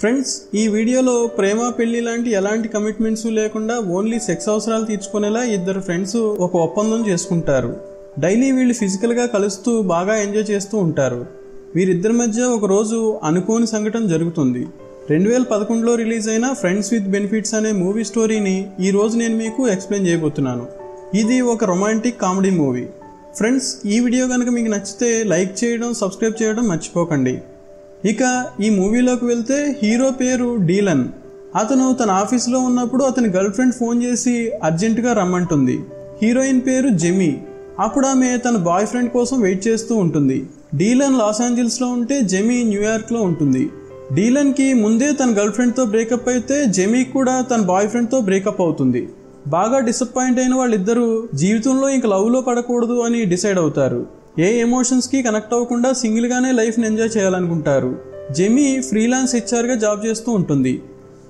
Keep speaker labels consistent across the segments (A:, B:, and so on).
A: Friends, ఈ వీడియోలో ప్రేమ పెళ్లి లాంటి ఎలాంటి కమిట్మెంట్స్ లేకుండా ఓన్లీ సెక్స్ అవసరాలు తీర్చుకునేలా ఇద్దరు ఫ్రెండ్స్ ఒక ఒప్పందం చేసుకుంటారు. డైలీ వీళ్ళు ఫిజికల్గా కలుస్తూ బాగా ఎంజాయ్ చేస్తూ ఉంటారు. వీరిద్దరి మధ్య ఒక రోజు అనుకోని సంఘటన జరుగుతుంది. 2011లో రిలీజ్ అయిన ఫ్రెండ్స్ విత్ బెనిఫిట్స్ అనే మూవీ స్టోరీని ఈ రోజు నేను మీకు ఎక్స్ప్లెయిన్ చేయబోతున్నాను. ఇది ఒక రొమాంటిక్ కామెడీ మూవీ. ఫ్రెండ్స్, ఈ వీడియో కనుక మీకు నచ్చితే లైక్ చేయడం, సబ్స్క్రైబ్ చేయడం మర్చిపోకండి. ఇక ఈ మూవీలోకి వెళ్తే హీరో పేరు డీలన్. అతను తన ఆఫీస్లో ఉన్నప్పుడు అతని గర్ల్ ఫ్రెండ్ ఫోన్ చేసి అర్జెంటుగా రమ్మంటుంది. హీరోయిన్ పేరు జెమీ. అప్పుడు ఆమె తన బాయ్ ఫ్రెండ్ కోసం వెయిట్ చేస్తూ ఉంటుంది. డీలన్ లాస్ ఏంజల్స్లో ఉంటే జెమీ న్యూయార్క్లో ఉంటుంది. డీలన్కి ముందే తన గర్ల్ ఫ్రెండ్తో బ్రేకప్ అయితే జెమీ కూడా తన బాయ్ ఫ్రెండ్తో బ్రేకప్ అవుతుంది. బాగా డిసప్పాయింట్ అయిన వాళ్ళిద్దరూ జీవితంలో ఇంక లవ్లో పడకూడదు అని డిసైడ్ అవుతారు. ఏ ఎమోషన్స్కి కనెక్ట్ అవ్వకుండా సింగిల్గానే లైఫ్ని ఎంజాయ్ చేయాలనుకుంటారు. జెమీ ఫ్రీలాన్స్ హెచ్ఆర్గా జాబ్ చేస్తూ ఉంటుంది.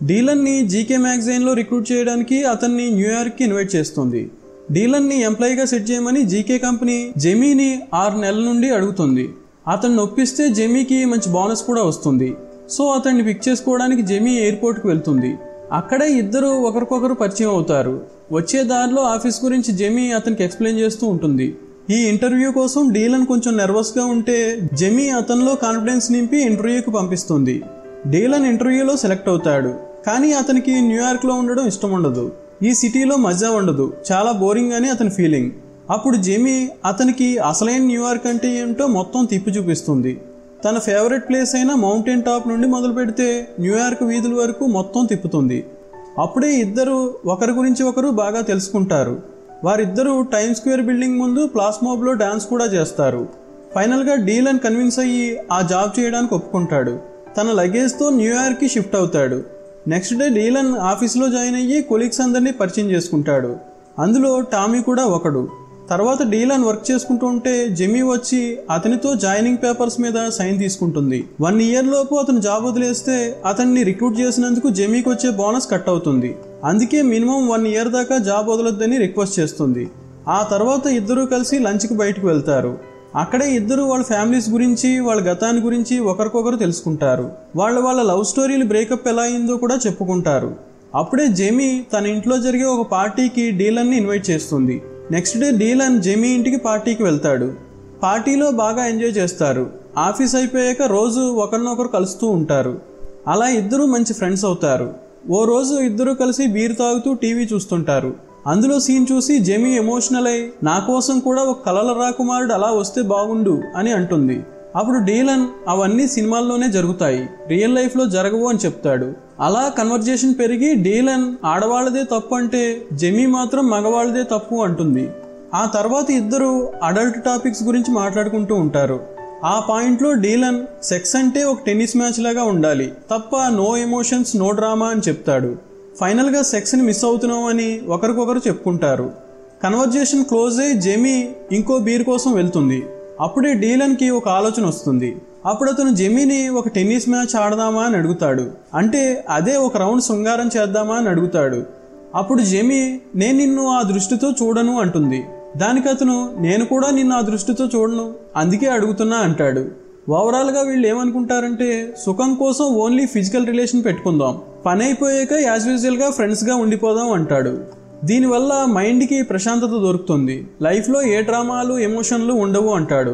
A: డీలన్ని జీకే మ్యాగజైన్లో రిక్రూట్ చేయడానికి అతన్ని న్యూయార్క్కి ఇన్వైట్ చేస్తుంది. డీలన్ని ఎంప్లాయీగా సెట్ చేయమని జీకే కంపెనీ జెమీని 6 నెలల నుండి అడుగుతుంది. అతన్ని ఒప్పిస్తే జెమీకి మంచి బోనస్ కూడా వస్తుంది. సో అతన్ని పిక్ చేసుకోవడానికి జెమీ ఎయిర్పోర్ట్కి వెళ్తుంది. అక్కడే ఇద్దరు ఒకరికొకరు పరిచయం అవుతారు. వచ్చే దారిలో ఆఫీస్ గురించి జెమీ అతనికి ఎక్స్ప్లెయిన్ చేస్తూ ఉంటుంది. ఈ ఇంటర్వ్యూ కోసం డీలన్ కొంచెం నర్వస్గా ఉంటే జెమీ అతనిలో కాన్ఫిడెన్స్ నింపి ఇంటర్వ్యూకి పంపిస్తుంది. డీలన్ ఇంటర్వ్యూలో సెలెక్ట్ అవుతాడు. కానీ అతనికి న్యూయార్క్లో ఉండడం ఇష్టం ఉండదు. ఈ సిటీలో మజా ఉండదు, చాలా బోరింగ్ అని అతని ఫీలింగ్. అప్పుడు జెమీ అతనికి అసలైన న్యూయార్క్ అంటే ఏంటో మొత్తం తిప్పి చూపిస్తుంది. తన ఫేవరెట్ ప్లేస్ అయిన మౌంటైన్ టాప్ నుండి మొదలు పెడితే న్యూయార్క్ వీధుల వరకు మొత్తం తిప్పుతుంది. అప్పుడే ఇద్దరు ఒకరి గురించి ఒకరు బాగా తెలుసుకుంటారు. వారిద్దరూ టైమ్ స్క్వేర్ బిల్డింగ్ ముందు ఫ్లాష్ మాబ్లో డాన్స్ కూడా చేస్తారు. ఫైనల్గా డీలన్ కన్విన్స్ అయ్యి ఆ జాబ్ చేయడానికి ఒప్పుకుంటాడు. తన లగేజ్తో న్యూయార్క్కి షిఫ్ట్ అవుతాడు. నెక్స్ట్ డే డీలన్ ఆఫీస్లో జాయిన్ అయ్యి కొలీగ్స్ అందరినీ పరిచయం చేసుకుంటాడు. అందులో టామీ కూడా ఒకడు. తర్వాత డీలన్ వర్క్ చేసుకుంటూ ఉంటే జెమీ వచ్చి అతనితో జాయినింగ్ పేపర్స్ మీద సైన్ తీసుకుంటుంది. 1 ఇయర్ లోపు అతను జాబ్ వదిలేస్తే అతన్ని రిక్రూట్ చేసినందుకు జెమీకి వచ్చే బోనస్ కట్ అవుతుంది. అందుకే మినిమం 1 ఇయర్ దాకా జాబ్ వదలొద్దని రిక్వెస్ట్ చేస్తుంది. ఆ తర్వాత ఇద్దరూ కలిసి లంచ్కి బయటకు వెళ్తారు. అక్కడే ఇద్దరు వాళ్ళ ఫ్యామిలీస్ గురించి, వాళ్ళ గతాన్ని గురించి ఒకరికొకరు తెలుసుకుంటారు. వాళ్ళ లవ్ స్టోరీలు బ్రేకప్ ఎలా అయిందో కూడా చెప్పుకుంటారు. అప్పుడే జెమీ తన ఇంట్లో జరిగే ఒక పార్టీకి డీలన్ని ఇన్వైట్ చేస్తుంది. నెక్స్ట్ డే డీలన్ జెమీ ఇంటికి పార్టీకి వెళ్తాడు. పార్టీలో బాగా ఎంజాయ్ చేస్తారు. ఆఫీస్ అయిపోయాక రోజు ఒకరినొకరు కలుస్తూ ఉంటారు. అలా ఇద్దరు మంచి ఫ్రెండ్స్ అవుతారు. ఓ రోజు ఇద్దరు కలిసి బీర్ తాగుతూ టీవీ చూస్తుంటారు. అందులో సీన్ చూసి జెమీ ఎమోషనల్ అయి నా కోసం కూడా ఒక కలల రాకుమారుడు అలా వస్తే బాగుండు అని అంటుంది. అప్పుడు డీలన్ అవన్నీ సినిమాల్లోనే జరుగుతాయి, రియల్ లైఫ్లో జరగవు అని చెప్తాడు. అలా కన్వర్జేషన్ పెరిగి డీలన్ ఆడవాళ్ళదే తప్పు అంటే జెమీ మాత్రం మగవాళ్ళదే తప్పు అంటుంది. ఆ తర్వాత ఇద్దరు అడల్ట్ టాపిక్స్ గురించి మాట్లాడుకుంటూ ఉంటారు. ఆ పాయింట్లో డీలన్ సెక్స్ అంటే ఒక టెన్నిస్ మ్యాచ్ లాగా ఉండాలి తప్ప నో ఎమోషన్స్ నో డ్రామా అని చెప్తాడు. ఫైనల్గా సెక్స్ని మిస్ అవుతున్నాం అని ఒకరికొకరు చెప్పుకుంటారు. కన్వర్జేషన్ క్లోజ్ అయ్యి జెమీ ఇంకో బీర్ కోసం వెళ్తుంది. అప్పుడే డీలన్కి ఒక ఆలోచన వస్తుంది. అప్పుడు అతను జెమీని ఒక టెన్నిస్ మ్యాచ్ ఆడదామా అని అడుగుతాడు. అంటే అదే ఒక రౌండ్ శృంగారం చేద్దామా అని అడుగుతాడు. అప్పుడు జెమీ నేను నిన్ను ఆ దృష్టితో చూడను అంటుంది. దానికి అతను నేను కూడా నిన్ను ఆ దృష్టితో చూడను, అందుకే అడుగుతున్నా అంటాడు. ఓవరాల్గా వీళ్ళు ఏమనుకుంటారంటే సుఖం కోసం ఓన్లీ ఫిజికల్ రిలేషన్ పెట్టుకుందాం, పని అయిపోయాక యాజ్ యూజువల్గా ఫ్రెండ్స్గా ఉండిపోదాం అంటాడు. దీనివల్ల మైండ్కి ప్రశాంతత దొరుకుతుంది, లైఫ్లో ఏ డ్రామాలు ఎమోషన్లు ఉండవు అంటాడు.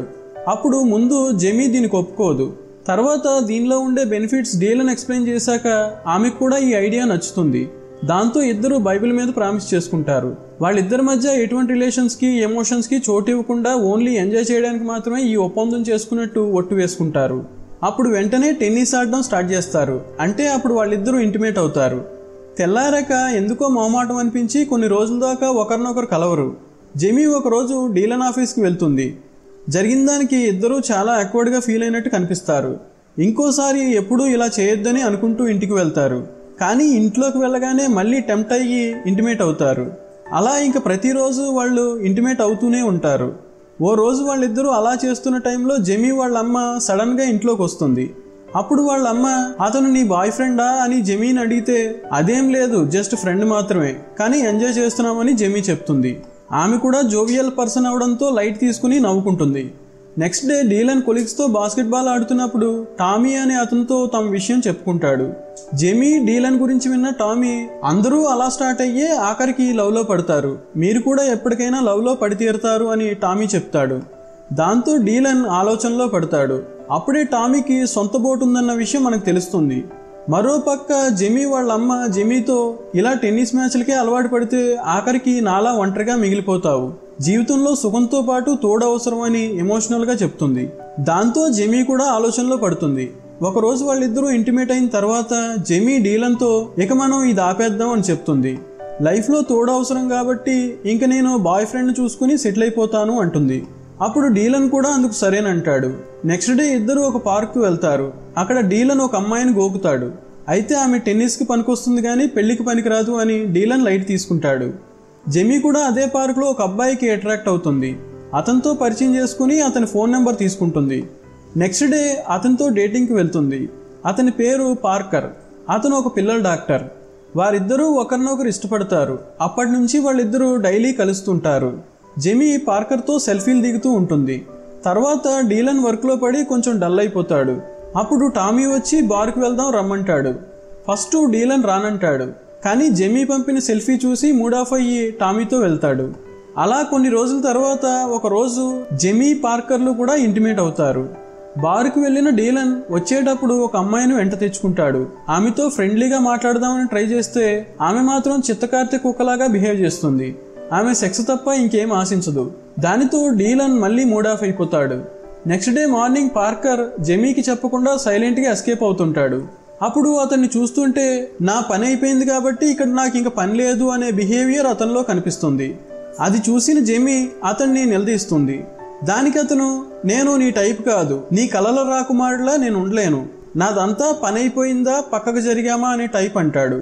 A: అప్పుడు ముందు జెమీ దీనికి ఒప్పుకోదు. తర్వాత దీనిలో ఉండే బెనిఫిట్స్ డీలన్ ఎక్స్ప్లెయిన్ చేశాక ఆమెకు కూడా ఈ ఐడియా నచ్చుతుంది. దాంతో ఇద్దరు బైబిల్ మీద ప్రామిస్ చేసుకుంటారు. వాళ్ళిద్దరి మధ్య ఎటువంటి రిలేషన్స్కి ఎమోషన్స్కి చోటు ఇవ్వకుండా ఓన్లీ ఎంజాయ్ చేయడానికి మాత్రమే ఈ ఒప్పందం చేసుకున్నట్టు ఒట్టు వేసుకుంటారు. అప్పుడు వెంటనే టెన్నిస్ ఆడడం స్టార్ట్ చేస్తారు. అంటే అప్పుడు వాళ్ళిద్దరూ ఇంటిమేట్ అవుతారు. తెల్లారాక ఎందుకో మొహమాటం అనిపించి కొన్ని రోజుల దాకా ఒకరినొకరు కలవరు. జెమీ ఒకరోజు డీలన్ ఆఫీస్కి వెళ్తుంది. జరిగిన దానికి ఇద్దరూ చాలా ఆక్వర్డ్గా ఫీల్ అయినట్టు కనిపిస్తారు. ఇంకోసారి ఎప్పుడూ ఇలా చేయొద్దని అనుకుంటూ ఇంటికి వెళ్తారు. కానీ ఇంట్లోకి వెళ్ళగానే మళ్ళీ టెంప్ట్ అయ్యి ఇంటిమేట్ అవుతారు. అలా ఇంకా ప్రతిరోజు వాళ్ళు ఇంటిమేట్ అవుతూనే ఉంటారు. ఓ రోజు వాళ్ళిద్దరూ అలా చేస్తున్న టైంలో జెమీ వాళ్ళ అమ్మ సడన్గా ఇంట్లోకి వస్తుంది. అప్పుడు వాళ్ళ అమ్మ అతను నీ బాయ్ ఫ్రెండా అని జెమీని అడిగితే అదేం లేదు, జస్ట్ ఫ్రెండ్ మాత్రమే, కానీ ఎంజాయ్ చేస్తున్నామని జెమీ చెప్తుంది. ఆమె కూడా జోవియల్ పర్సన్ అవడంతో లైట్ తీసుకుని నవ్వుకుంటుంది. నెక్స్ట్ డే డీలన్ కొలీగ్స్తో బాస్కెట్బాల్ ఆడుతున్నప్పుడు టామీ అనే అతనితో తమ విషయం చెప్పుకుంటాడు. జెమీ డీలన్ గురించి విన్న టామీ అందరూ అలా స్టార్ట్ అయ్యే ఆఖరికి లవ్లో పడతారు, మీరు కూడా ఎప్పటికైనా లవ్లో పడి తీరుతారు అని టామీ చెప్తాడు. దాంతో డీలన్ ఆలోచనలో పడతాడు. అప్పుడే టామీకి సొంత బోట్ ఉందన్న విషయం మనకు తెలుస్తుంది. మరోపక్క జెమీ వాళ్ళ అమ్మ జెమీతో ఇలా టెన్నిస్ మ్యాచ్లకే అలవాటు పడితే ఆఖరికి నాలా ఒంటరిగా మిగిలిపోతావు, జీవితంలో సుఖంతో పాటు తోడు అవసరం అని ఎమోషనల్గా చెప్తుంది. దాంతో జెమీ కూడా ఆలోచనలో పడుతుంది. ఒకరోజు వాళ్ళిద్దరూ ఇంటిమేట్ అయిన తర్వాత జెమీ డీలన్తో ఇక మనం ఇది ఆపేద్దాం అని చెప్తుంది. లైఫ్లో తోడు అవసరం కాబట్టి ఇంక నేను బాయ్ ఫ్రెండ్ని చూసుకుని సెటిల్ అయిపోతాను అంటుంది. అప్పుడు డీలన్ కూడా అందుకు సరేనంటాడు. నెక్స్ట్ డే ఇద్దరు ఒక పార్క్కి వెళ్తారు. అక్కడ డీలన్ ఒక అమ్మాయిని గోకుతాడు. అయితే ఆమె టెన్నిస్కి పనికొస్తుంది కానీ పెళ్లికి పనికిరాదు అని డీలన్ లైట్ తీసుకుంటాడు. జెమీ కూడా అదే పార్క్లో ఒక అబ్బాయికి అట్రాక్ట్ అవుతుంది. అతనితో పరిచయం చేసుకుని అతని ఫోన్ నెంబర్ తీసుకుంటుంది. నెక్స్ట్ డే అతనితో డేటింగ్కి వెళ్తుంది. అతని పేరు పార్కర్. అతను ఒక పిల్లల డాక్టర్. వారిద్దరూ ఒకరినొకరు ఇష్టపడతారు. అప్పటి నుంచి వాళ్ళిద్దరూ డైలీ కలుస్తుంటారు. జెమీ పార్కర్తో సెల్ఫీలు దిగుతూ ఉంటుంది. తర్వాత డీలన్ వర్క్లో పడి కొంచెం డల్ అయిపోతాడు. అప్పుడు టామీ వచ్చి బార్కి వెళ్దాం రమ్మంటాడు. ఫస్ట్ డీలన్ రానంటాడు, కానీ జెమీ పంపిన సెల్ఫీ చూసి మూడ్ ఆఫ్ అయ్యి టామీతో వెళ్తాడు. అలా కొన్ని రోజుల తర్వాత ఒకరోజు జెమీ పార్కర్లు కూడా ఇంటిమేట్ అవుతారు. బార్కి వెళ్ళిన డీలన్ వచ్చేటప్పుడు ఒక అమ్మాయిని వెంట తెచ్చుకుంటాడు. ఆమెతో ఫ్రెండ్లీగా మాట్లాడదామని ట్రై చేస్తే ఆమె మాత్రం చిత్తకార్తె కుక్కలాగా బిహేవ్ చేస్తుంది. ఆమె సెక్స్ తప్ప ఇంకేం ఆశించదు. దానితో డీలన్ మళ్ళీ మూడ్ ఆఫ్ అయిపోతాడు. నెక్స్ట్ డే మార్నింగ్ పార్కర్ జెమీకి చెప్పకుండా సైలెంట్గా ఎస్కేప్ అవుతుంటాడు. అప్పుడు అతన్ని చూస్తుంటే నా పని అయిపోయింది కాబట్టి ఇక్కడ నాకు ఇంక పని లేదు అనే బిహేవియర్ అతనిలో కనిపిస్తుంది. అది చూసిన జెమీ అతన్ని నిలదీస్తుంది. దానికి అతను, నేను నీ టైప్ కాదు, నీ కలల రాకుమారులా నేను ఉండలేను, నాదంతా పని అయిపోయిందా పక్కకు జరిగామా అనే టైప్ అంటాడు.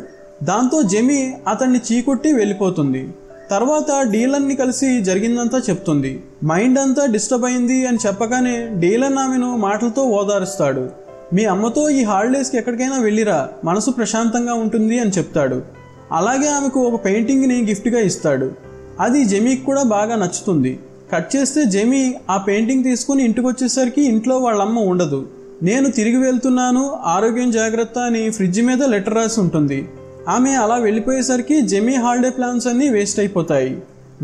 A: దాంతో జెమీ అతన్ని చీకొట్టి వెళ్ళిపోతుంది. తర్వాత డీలన్ని కలిసి జరిగిందంతా చెప్తుంది. మైండ్ అంతా డిస్టర్బ్ అయింది అని చెప్పగానే డీలన్ ఆమెను మాటలతో ఓదారుస్తాడు. మీ అమ్మతో ఈ హాలిడేస్కి ఎక్కడికైనా వెళ్ళిరా, మనసు ప్రశాంతంగా ఉంటుంది అని చెప్తాడు. అలాగే ఆమెకు ఒక పెయింటింగ్ని గిఫ్ట్గా ఇస్తాడు. అది జెమీకి కూడా బాగా నచ్చుతుంది. కట్ చేస్తే జెమీ ఆ పెయింటింగ్ తీసుకుని ఇంటికి వచ్చేసరికి ఇంట్లో వాళ్ళమ్మ ఉండదు. నేను తిరిగి వెళ్తున్నాను, ఆరోగ్యం జాగ్రత్త అని ఫ్రిడ్జ్ మీద లెటర్ రాసి ఉంటుంది. ఆమె అలా వెళ్ళిపోయేసరికి జెమీ హాలిడే ప్లాన్స్ అన్నీ వేస్ట్ అయిపోతాయి.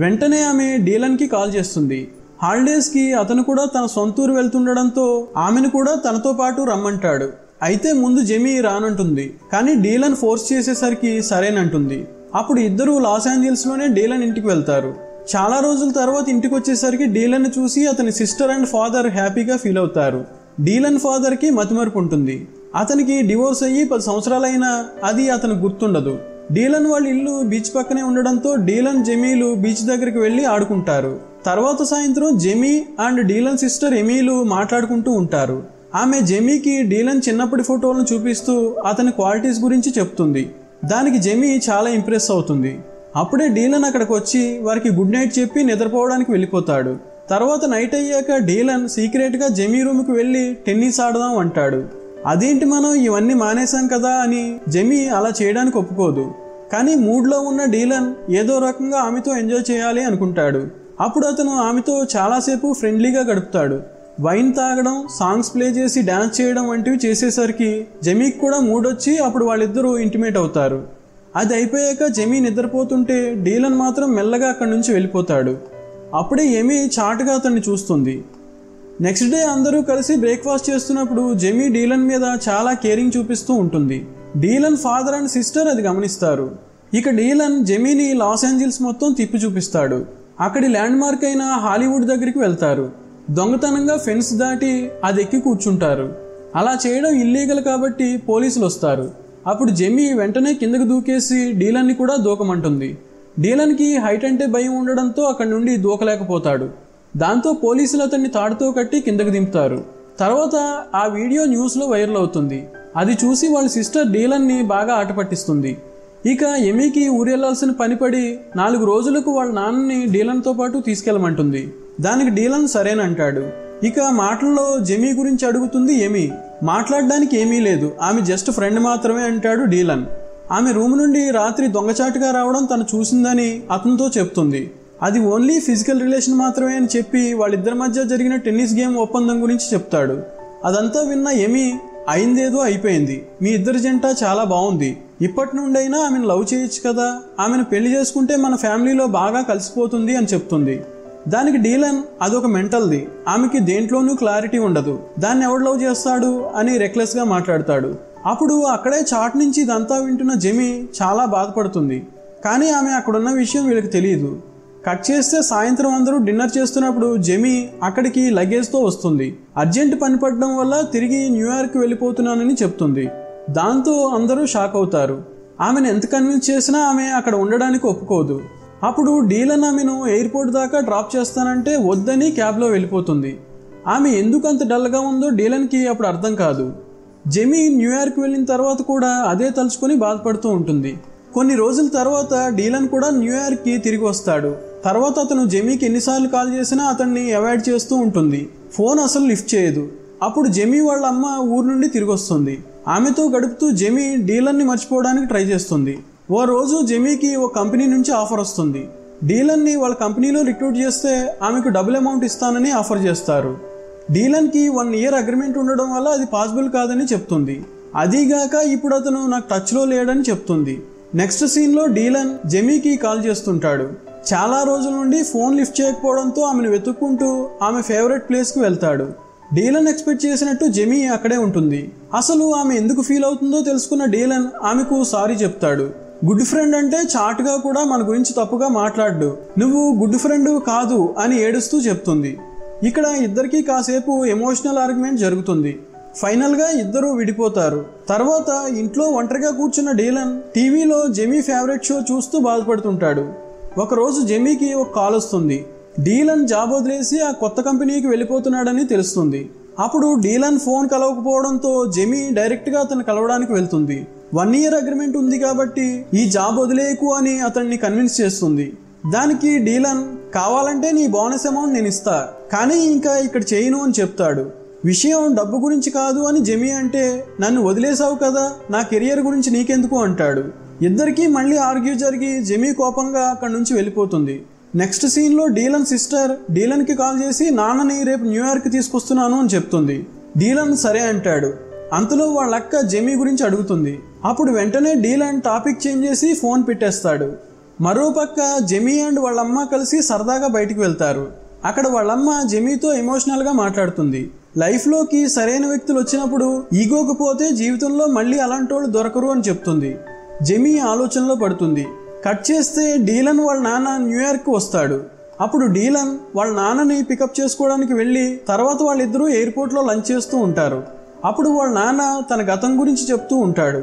A: వెంటనే ఆమె డీలన్కి కాల్ చేస్తుంది. హాలిడేస్కి అతను కూడా తన సొంతూరు వెళ్తుండడంతో ఆమెను కూడా తనతో పాటు రమ్మంటాడు. అయితే ముందు జెమీ రానంటుంది, కానీ డీలన్ ఫోర్స్ చేసేసరికి సరేనంటుంది. అప్పుడు ఇద్దరూ లాస్ ఏంజల్స్లోనే డీలన్ ఇంటికి వెళ్తారు. చాలా రోజుల తర్వాత ఇంటికి వచ్చేసరికి డీలన్ చూసి అతని సిస్టర్ అండ్ ఫాదర్ హ్యాపీగా ఫీల్ అవుతారు. డీలన్ ఫాదర్కి మతిమరుపు ఉంటుంది. అతనికి డివోర్స్ అయ్యి 10 సంవత్సరాలైనా అది అతనికి గుర్తుండదు. డీలన్ వాళ్ళ ఇల్లు బీచ్ పక్కనే ఉండడంతో డీలన్ జెమీలు బీచ్ దగ్గరికి వెళ్ళి ఆడుకుంటారు. తర్వాత సాయంత్రం జెమీ అండ్ డీలన్ సిస్టర్ ఎమీలు మాట్లాడుకుంటూ ఉంటారు. ఆమె జెమీకి డీలన్ చిన్నప్పటి ఫోటోలను చూపిస్తూ అతని క్వాలిటీస్ గురించి చెప్తుంది. దానికి జెమీ చాలా ఇంప్రెస్ అవుతుంది. అప్పుడే డీలన్ అక్కడికి వచ్చి వారికి గుడ్ నైట్ చెప్పి నిద్రపోవడానికి వెళ్ళిపోతాడు. తర్వాత నైట్ అయ్యాక డీలన్ సీక్రెట్గా జెమీ రూమ్కి వెళ్ళి టెన్నిస్ ఆడదాం అంటాడు. అదేంటి మనం ఇవన్నీ మానేశాం కదా అని జెమీ అలా చేయడానికి ఒప్పుకోదు. కానీ మూడ్లో ఉన్న డీలన్ ఏదో రకంగా ఆమెతో ఎంజాయ్ చేయాలి అనుకుంటాడు. అప్పుడు అతను ఆమెతో చాలాసేపు ఫ్రెండ్లీగా గడుపుతాడు. వైన్ తాగడం, సాంగ్స్ ప్లే చేసి డాన్స్ చేయడం వంటివి చేసేసరికి జెమీకి కూడా మూడ్ వచ్చి అప్పుడు వాళ్ళిద్దరూ ఇంటిమేట్ అవుతారు. అది అయిపోయాక జెమీ నిద్రపోతుంటే డీలన్ మాత్రం మెల్లగా అక్కడి నుంచి వెళ్ళిపోతాడు. అప్పుడే ఎమీ చాటుగా అతన్ని చూస్తుంది. నెక్స్ట్ డే అందరూ కలిసి బ్రేక్ఫాస్ట్ చేస్తున్నప్పుడు జెమీ డీలన్ మీద చాలా కేరింగ్ చూపిస్తూ ఉంటుంది. డీలన్ ఫాదర్ అండ్ సిస్టర్ అది గమనిస్తారు. ఇక డీలన్ జెమీని లాస్ ఏంజల్స్ మొత్తం తిప్పి చూపిస్తాడు. అక్కడి ల్యాండ్ మార్క్ అయిన హాలీవుడ్ దగ్గరికి వెళ్తారు. దొంగతనంగా ఫెన్స్ దాటి అది ఎక్కి కూర్చుంటారు. అలా చేయడం ఇల్లీగల్ కాబట్టి పోలీసులు వస్తారు. అప్పుడు జెమీ వెంటనే కిందకు దూకేసి డీలన్ని కూడా దూకమంటుంది. డీలన్కి హైట్ అంటే భయం ఉండడంతో అక్కడి నుండి దూకలేకపోతాడు. దాంతో పోలీసులు అతన్ని తాడుతో కట్టి కిందకు దింపుతారు. తర్వాత ఆ వీడియో న్యూస్లో వైరల్ అవుతుంది. అది చూసి వాళ్ళ సిస్టర్ డీలన్ని బాగా ఆట పట్టిస్తుంది. ఇక ఎమీకి ఊరెళ్లాల్సిన పని పడి 4 రోజులకు వాళ్ళ నాన్నని డీలన్తో పాటు తీసుకెళ్ళమంటుంది. దానికి డీలన్ సరేనంటాడు. ఇక మాటల్లో జెమీ గురించి అడుగుతుంది ఎమీ. మాట్లాడడానికి ఏమీ లేదు, ఆమె జస్ట్ ఫ్రెండ్ మాత్రమే అంటాడు డీలన్. ఆమె రూమ్ నుండి రాత్రి దొంగచాటుగా రావడం తను చూసిందని అతనితో చెప్తుంది. అది ఓన్లీ ఫిజికల్ రిలేషన్ మాత్రమే అని చెప్పి వాళ్ళిద్దరి మధ్య జరిగిన టెన్నిస్ గేమ్ ఒప్పందం గురించి చెప్తాడు. అదంతా విన్న ఎమీ అయిందేదో అయిపోయింది, మీ ఇద్దరి జంట చాలా బాగుంది, ఇప్పటి నుండైనా ఆమెను లవ్ చేయొచ్చు కదా, ఆమెను పెళ్లి చేసుకుంటే మన ఫ్యామిలీలో బాగా కలిసిపోతుంది అని చెప్తుంది. దానికి డీలన్ అదొక మెంటల్ది, ఆమెకి దేంట్లోనూ క్లారిటీ ఉండదు, దాన్ని ఎవడు లవ్ చేస్తాడు అని రెక్లెస్ గా మాట్లాడతాడు. అప్పుడు అక్కడే చాట్ నుంచి ఇదంతా వింటున్న జెమీ చాలా బాధపడుతుంది. కానీ ఆమె అక్కడున్న విషయం వీళ్ళకి తెలియదు. కట్ చేస్తే సాయంత్రం అందరూ డిన్నర్ చేస్తున్నప్పుడు జెమీ అక్కడికి లగేజ్తో వస్తుంది. అర్జెంట్ పని పడడం వల్ల తిరిగి న్యూయార్క్ వెళ్ళిపోతున్నానని చెప్తుంది. దాంతో అందరూ షాక్ అవుతారు. ఆమెను ఎంత కన్విన్స్ చేసినా ఆమె అక్కడ ఉండడానికి ఒప్పుకోదు. అప్పుడు డీలన్ ఆమెను ఎయిర్పోర్ట్ దాకా డ్రాప్ చేస్తానంటే వద్దని క్యాబ్లో వెళ్ళిపోతుంది. ఆమె ఎందుకు అంత డల్గా ఉందో డీలన్కి అప్పుడు అర్థం కాదు. జెమీ న్యూయార్క్ వెళ్ళిన తర్వాత కూడా అదే తలుచుకొని బాధపడుతూ ఉంటుంది. కొన్ని రోజుల తర్వాత డీలన్ కూడా న్యూయార్క్కి తిరిగి వస్తాడు. తర్వాత అతను జెమీకి ఎన్నిసార్లు కాల్ చేసినా అతన్ని అవాయిడ్ చేస్తూ ఉంటుంది. ఫోన్ అసలు లిఫ్ట్ చేయదు. అప్పుడు జెమీ వాళ్ళ అమ్మ ఊరు నుండి తిరిగి వస్తుంది. ఆమెతో గడుపుతూ జెమీ డీలన్ని మర్చిపోవడానికి ట్రై చేస్తుంది. ఓ రోజు జెమీకి ఓ కంపెనీ నుంచి ఆఫర్ వస్తుంది. డీలన్ని వాళ్ళ కంపెనీలో రిక్రూట్ చేస్తే ఆమెకు డబుల్ అమౌంట్ ఇస్తానని ఆఫర్ చేస్తారు. డీలన్కి 1 year అగ్రిమెంట్ ఉండడం వల్ల అది పాసిబుల్ కాదని చెప్తుంది. అదీగాక ఇప్పుడు అతను నాకు టచ్లో లేడని చెప్తుంది. నెక్స్ట్ సీన్లో డీలన్ జెమీకి కాల్ చేస్తుంటాడు. చాలా రోజుల నుండి ఫోన్ లిఫ్ట్ చేయకపోవడంతో ఆమెను వెతుక్కుంటూ ఆమె ఫేవరెట్ ప్లేస్కి వెళ్తాడు. డీలన్ ఎక్స్పెక్ట్ చేసినట్టు జెమీ అక్కడే ఉంటుంది. అసలు ఆమె ఎందుకు ఫీల్ అవుతుందో తెలుసుకున్న డీలన్ ఆమెకు సారీ చెప్తాడు. గుడ్ ఫ్రెండ్ అంటే చాటుగా కూడా మన గురించి తప్పుగా మాట్లాడు, నువ్వు గుడ్ ఫ్రెండ్ కాదు అని ఏడుస్తూ చెప్తుంది. ఇక్కడ ఇద్దరికి కాసేపు ఎమోషనల్ ఆర్గ్యుమెంట్ జరుగుతుంది. ఫైనల్ గా ఇద్దరు విడిపోతారు. తర్వాత ఇంట్లో ఒంటరిగా కూర్చున్న డీలన్ టీవీలో జెమీ ఫేవరెట్ షో చూస్తూ బాధపడుతుంటాడు. ఒకరోజు జెమీకి ఒక కాల్ వస్తుంది. డీలన్ జాబ్ వదిలేసి ఆ కొత్త కంపెనీకి వెళ్ళిపోతున్నాడని తెలుస్తుంది. అప్పుడు డీలన్ ఫోన్ కలవకపోవడంతో జెమీ డైరెక్ట్ గా అతను కలవడానికి వెళ్తుంది. 1 year అగ్రిమెంట్ ఉంది కాబట్టి ఈ జాబ్ వదిలేయకు అని అతన్ని కన్విన్స్ చేస్తుంది. దానికి డీలన్ కావాలంటే నీ బోనస్ అమౌంట్ నేను ఇస్తా, కానీ ఇంకా ఇక్కడ చేయను అని చెప్తాడు. విషయం డబ్బు గురించి కాదు అని జెమీ అంటే, నన్ను వదిలేసావు కదా, నా కెరియర్ గురించి నీకెందుకు అంటాడు. ఇద్దరికీ మళ్ళీ ఆర్గ్యూ జరిగి జెమీ కోపంగా అక్కడి నుంచి వెళ్ళిపోతుంది. నెక్స్ట్ సీన్లో డీలన్ సిస్టర్ డీలన్కి కాల్ చేసి నాన్నని రేపు న్యూయార్క్ తీసుకొస్తున్నాను అని చెప్తుంది. డీలన్ సరే అంటాడు. అంతలో వాళ్ళ అక్క జెమీ గురించి అడుగుతుంది. అప్పుడు వెంటనే డీలన్ టాపిక్ చేంజ్ చేసి ఫోన్ పెట్టేస్తాడు. మరోపక్క జెమీ అండ్ వాళ్ళమ్మ కలిసి సరదాగా బయటికి వెళ్తారు. అక్కడ వాళ్ళమ్మ జెమీతో ఎమోషనల్గా మాట్లాడుతుంది. లైఫ్లోకి సరైన వ్యక్తులు వచ్చినప్పుడు ఈగోకు పోతే జీవితంలో మళ్ళీ అలాంటి వాళ్ళు దొరకరు అని చెప్తుంది. జెమీ ఆలోచనలో పడుతుంది. కట్ చేస్తే డీలన్ వాళ్ళ నాన్న న్యూయార్క్ వస్తాడు. అప్పుడు డీలన్ వాళ్ళ నాన్నని పికప్ చేసుకోవడానికి వెళ్ళి తర్వాత వాళ్ళిద్దరూ ఎయిర్పోర్ట్లో లంచ్ చేస్తూ ఉంటారు. అప్పుడు వాళ్ళ నాన్న తన గతం గురించి చెప్తూ ఉంటాడు.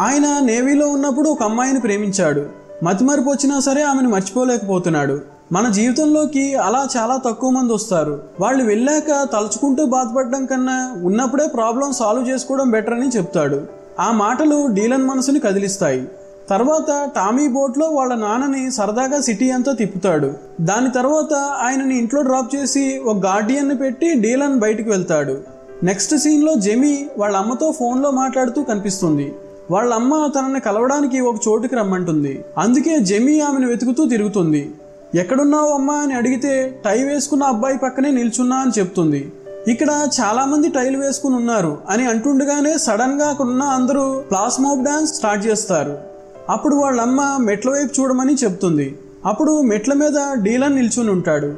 A: ఆయన నేవీలో ఉన్నప్పుడు ఒక అమ్మాయిని ప్రేమించాడు. మతిమరుపు వచ్చినా సరే ఆమెను మర్చిపోలేకపోతున్నాడు. మన జీవితంలోకి అలా చాలా తక్కువ మంది వస్తారు. వాళ్ళు వెళ్ళాక తలుచుకుంటూ బాధపడడం కన్నా ఉన్నప్పుడే ప్రాబ్లం సాల్వ్ చేసుకోవడం బెటర్ అని చెప్తాడు. ఆ మాటలు డీలన్ మనసుని కదిలిస్తాయి. తర్వాత టామీ బోట్లో వాళ్ళ నాన్నని సరదాగా సిటీ అంతా తిప్పుతాడు. దాని తర్వాత ఆయనని ఇంట్లో డ్రాప్ చేసి ఒక గార్డియన్ని పెట్టి డీలన్ బయటికి వెళ్తాడు. నెక్స్ట్ సీన్లో జెమీ వాళ్ళ అమ్మతో ఫోన్లో మాట్లాడుతూ కనిపిస్తుంది. వాళ్ళ అమ్మ తనని కలవడానికి ఒక చోటుకి రమ్మంటుంది. అందుకే జెమీ ఆమెను వెతుకుతూ తిరుగుతుంది. ఎక్కడున్నావు అమ్మా అని అడిగితే టై వేసుకున్న అబ్బాయి పక్కనే నిల్చున్నా అని చెప్తుంది. ఇక్కడ చాలా మంది టైలు వేసుకుని ఉన్నారు అని అంటుండగానే సడన్ గా అక్కడున్న అందరూ ఫ్లాష్ మాబ్ డాన్స్ స్టార్ట్ చేస్తారు. అప్పుడు వాళ్ళమ్మ మెట్ల వైపు చూడమని చెప్తుంది. అప్పుడు మెట్ల మీద డీలన్ నిల్చుని ఉంటాడు.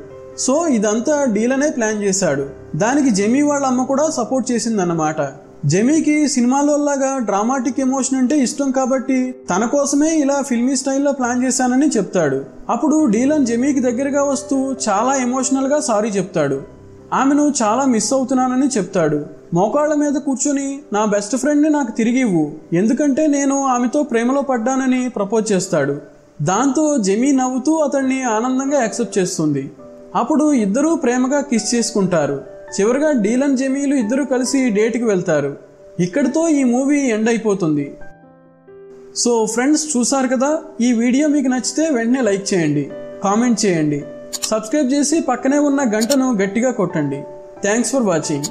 A: సో ఇదంతా డీలనే ప్లాన్ చేశాడు. దానికి జెమీ వాళ్ళ అమ్మ కూడా సపోర్ట్ చేసిందన్నమాట. జెమీకి సినిమాలోలాగా డ్రామాటిక్ ఎమోషన్ అంటే ఇష్టం కాబట్టి తన కోసమే ఇలా ఫిల్మీ స్టైల్లో ప్లాన్ చేశానని చెప్తాడు. అప్పుడు డీలన్ జెమీకి దగ్గరగా వస్తూ చాలా ఎమోషనల్గా సారీ చెప్తాడు. ఆమెను చాలా మిస్ అవుతున్నానని చెప్తాడు. మోకాళ్ళ మీద కూర్చొని నా బెస్ట్ ఫ్రెండ్ని నాకు తిరిగి ఇవ్వు, ఎందుకంటే నేను ఆమెతో ప్రేమలో పడ్డానని ప్రపోజ్ చేస్తాడు. దాంతో జెమీ నవ్వుతూ అతన్ని ఆనందంగా యాక్సెప్ట్ చేస్తుంది. అప్పుడు ఇద్దరూ ప్రేమగా కిస్ చేసుకుంటారు. చివరిగా డీలన్ జెమీలు ఇద్దరు కలిసి డేట్కి వెళ్తారు. ఇక్కడితో ఈ మూవీ ఎండ్ అయిపోతుంది. సో ఫ్రెండ్స్, చూసారు కదా, ఈ వీడియో మీకు నచ్చితే వెంటనే లైక్ చేయండి, కామెంట్ చేయండి, సబ్స్క్రైబ్ చేసి పక్కనే ఉన్న గంటను గట్టిగా కొట్టండి. Thanks for watching.